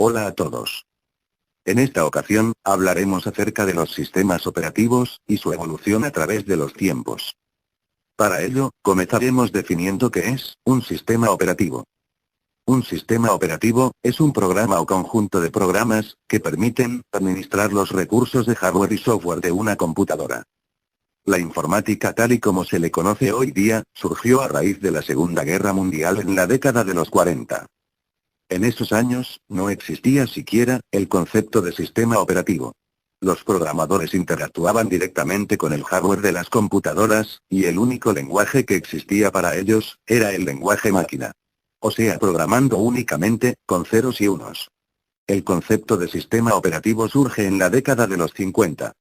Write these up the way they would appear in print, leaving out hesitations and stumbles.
Hola a todos. En esta ocasión, hablaremos acerca de los sistemas operativos, y su evolución a través de los tiempos. Para ello, comenzaremos definiendo qué es un sistema operativo. Un sistema operativo es un programa o conjunto de programas que permiten administrar los recursos de hardware y software de una computadora. La informática tal y como se le conoce hoy día, surgió a raíz de la Segunda Guerra Mundial en la década de los 40. En esos años, no existía siquiera el concepto de sistema operativo. Los programadores interactuaban directamente con el hardware de las computadoras, y el único lenguaje que existía para ellos, era el lenguaje máquina. O sea, programando únicamente, con ceros y unos. El concepto de sistema operativo surge en la década de los 50.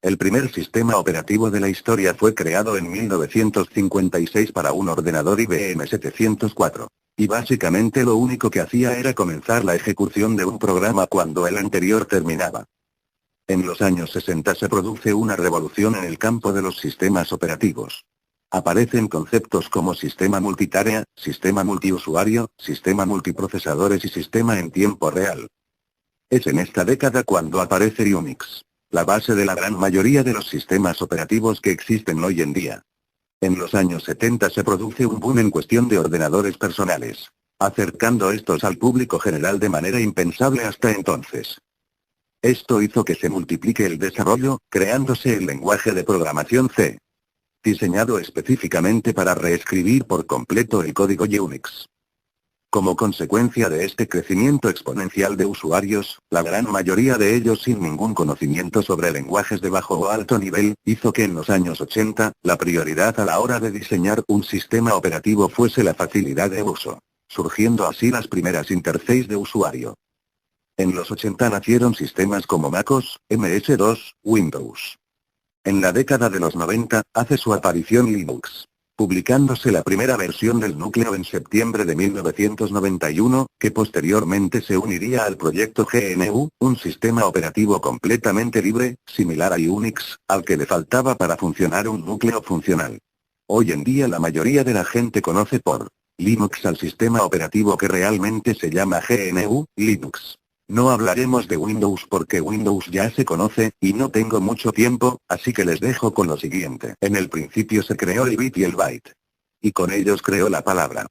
El primer sistema operativo de la historia fue creado en 1956 para un ordenador IBM 704. Y básicamente lo único que hacía era comenzar la ejecución de un programa cuando el anterior terminaba. En los años 60 se produce una revolución en el campo de los sistemas operativos. Aparecen conceptos como sistema multitarea, sistema multiusuario, sistema multiprocesadores y sistema en tiempo real. Es en esta década cuando aparece Unix, la base de la gran mayoría de los sistemas operativos que existen hoy en día. En los años 70 se produce un boom en cuestión de ordenadores personales, acercando estos al público general de manera impensable hasta entonces. Esto hizo que se multiplique el desarrollo, creándose el lenguaje de programación C, diseñado específicamente para reescribir por completo el código Unix. Como consecuencia de este crecimiento exponencial de usuarios, la gran mayoría de ellos sin ningún conocimiento sobre lenguajes de bajo o alto nivel, hizo que en los años 80, la prioridad a la hora de diseñar un sistema operativo fuese la facilidad de uso, surgiendo así las primeras interfaces de usuario. En los 80 nacieron sistemas como MacOS, MS-2, Windows. En la década de los 90, hace su aparición Linux, publicándose la primera versión del núcleo en septiembre de 1991, que posteriormente se uniría al proyecto GNU, un sistema operativo completamente libre, similar a Unix, al que le faltaba para funcionar un núcleo funcional. Hoy en día la mayoría de la gente conoce por Linux al sistema operativo que realmente se llama GNU, Linux. No hablaremos de Windows porque Windows ya se conoce, y no tengo mucho tiempo, así que les dejo con lo siguiente. En el principio se creó el bit y el byte. Y con ellos creó la palabra.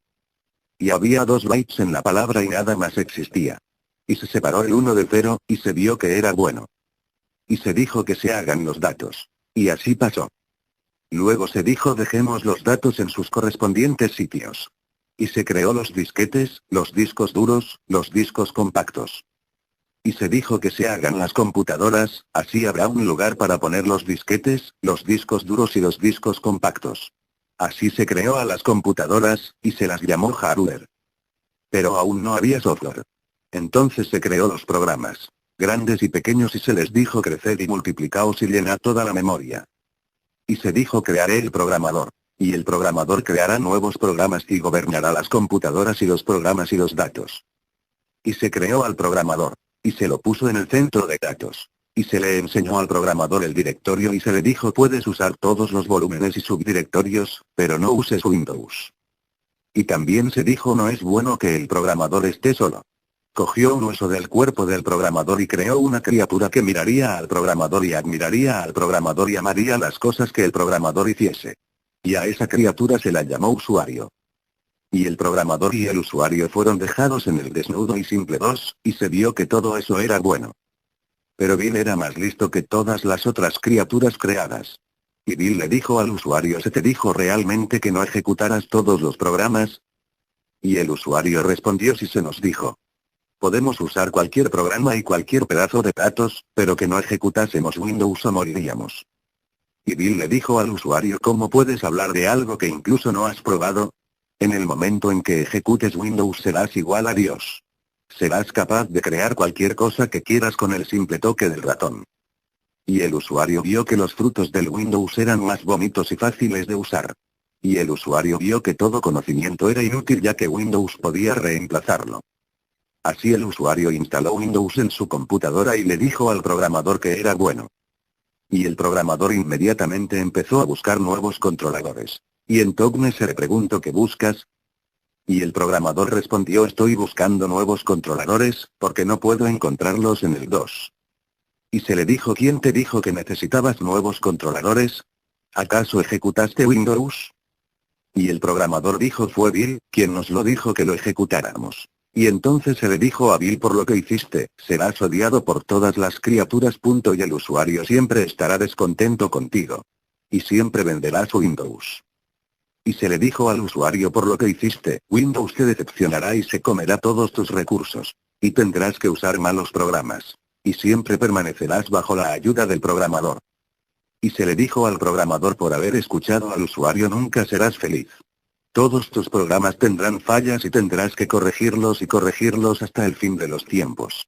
Y había 2 bytes en la palabra y nada más existía. Y se separó el 1 del 0, y se vio que era bueno. Y se dijo que se hagan los datos. Y así pasó. Luego se dijo dejemos los datos en sus correspondientes sitios. Y se creó los disquetes, los discos duros, los discos compactos. Y se dijo que se hagan las computadoras, así habrá un lugar para poner los disquetes, los discos duros y los discos compactos. Así se creó a las computadoras, y se las llamó hardware. Pero aún no había software. Entonces se creó los programas, grandes y pequeños, y se les dijo creced y multiplicaos y llenad toda la memoria. Y se dijo crearé el programador. Y el programador creará nuevos programas y gobernará las computadoras y los programas y los datos. Y se creó al programador. Y se lo puso en el centro de datos. Y se le enseñó al programador el directorio y se le dijo puedes usar todos los volúmenes y subdirectorios, pero no uses Windows. Y también se dijo no es bueno que el programador esté solo. Cogió un hueso del cuerpo del programador y creó una criatura que miraría al programador y admiraría al programador y amaría las cosas que el programador hiciese. Y a esa criatura se la llamó usuario. Y el programador y el usuario fueron dejados en el desnudo y simple 2, y se vio que todo eso era bueno. Pero Bill era más listo que todas las otras criaturas creadas. Y Bill le dijo al usuario ¿se te dijo realmente que no ejecutaras todos los programas? Y el usuario respondió sí se nos dijo. Podemos usar cualquier programa y cualquier pedazo de datos, pero que no ejecutásemos Windows o moriríamos. Y Bill le dijo al usuario ¿cómo puedes hablar de algo que incluso no has probado? En el momento en que ejecutes Windows serás igual a Dios. Serás capaz de crear cualquier cosa que quieras con el simple toque del ratón. Y el usuario vio que los frutos del Windows eran más bonitos y fáciles de usar. Y el usuario vio que todo conocimiento era inútil ya que Windows podía reemplazarlo. Así el usuario instaló Windows en su computadora y le dijo al programador que era bueno. Y el programador inmediatamente empezó a buscar nuevos controladores. Y entonces se le preguntó ¿qué buscas? Y el programador respondió: estoy buscando nuevos controladores, porque no puedo encontrarlos en el DOS. Y se le dijo: ¿quién te dijo que necesitabas nuevos controladores? ¿Acaso ejecutaste Windows? Y el programador dijo: fue Bill, quien nos lo dijo que lo ejecutáramos. Y entonces se le dijo a Bill: por lo que hiciste, serás odiado por todas las criaturas. Y el usuario siempre estará descontento contigo. Y siempre venderás Windows. Y se le dijo al usuario: por lo que hiciste, Windows te decepcionará y se comerá todos tus recursos. Y tendrás que usar malos programas. Y siempre permanecerás bajo la ayuda del programador. Y se le dijo al programador: por haber escuchado al usuario nunca serás feliz. Todos tus programas tendrán fallas y tendrás que corregirlos y corregirlos hasta el fin de los tiempos.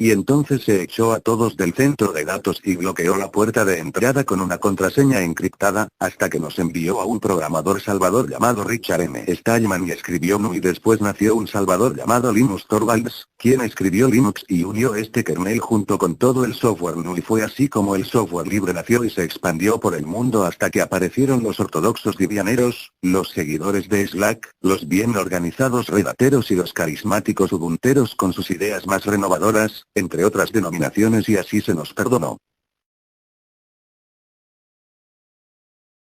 Y entonces se echó a todos del centro de datos y bloqueó la puerta de entrada con una contraseña encriptada, hasta que nos envió a un programador salvador llamado Richard M. Stallman y escribió GNU, y después nació un salvador llamado Linus Torvalds, quien escribió Linux y unió este kernel junto con todo el software GNU, y fue así como el software libre nació y se expandió por el mundo hasta que aparecieron los ortodoxos divianeros, los seguidores de Slack, los bien organizados redateros y los carismáticos ubunteros con sus ideas más renovadoras, entre otras denominaciones, y así se nos perdonó.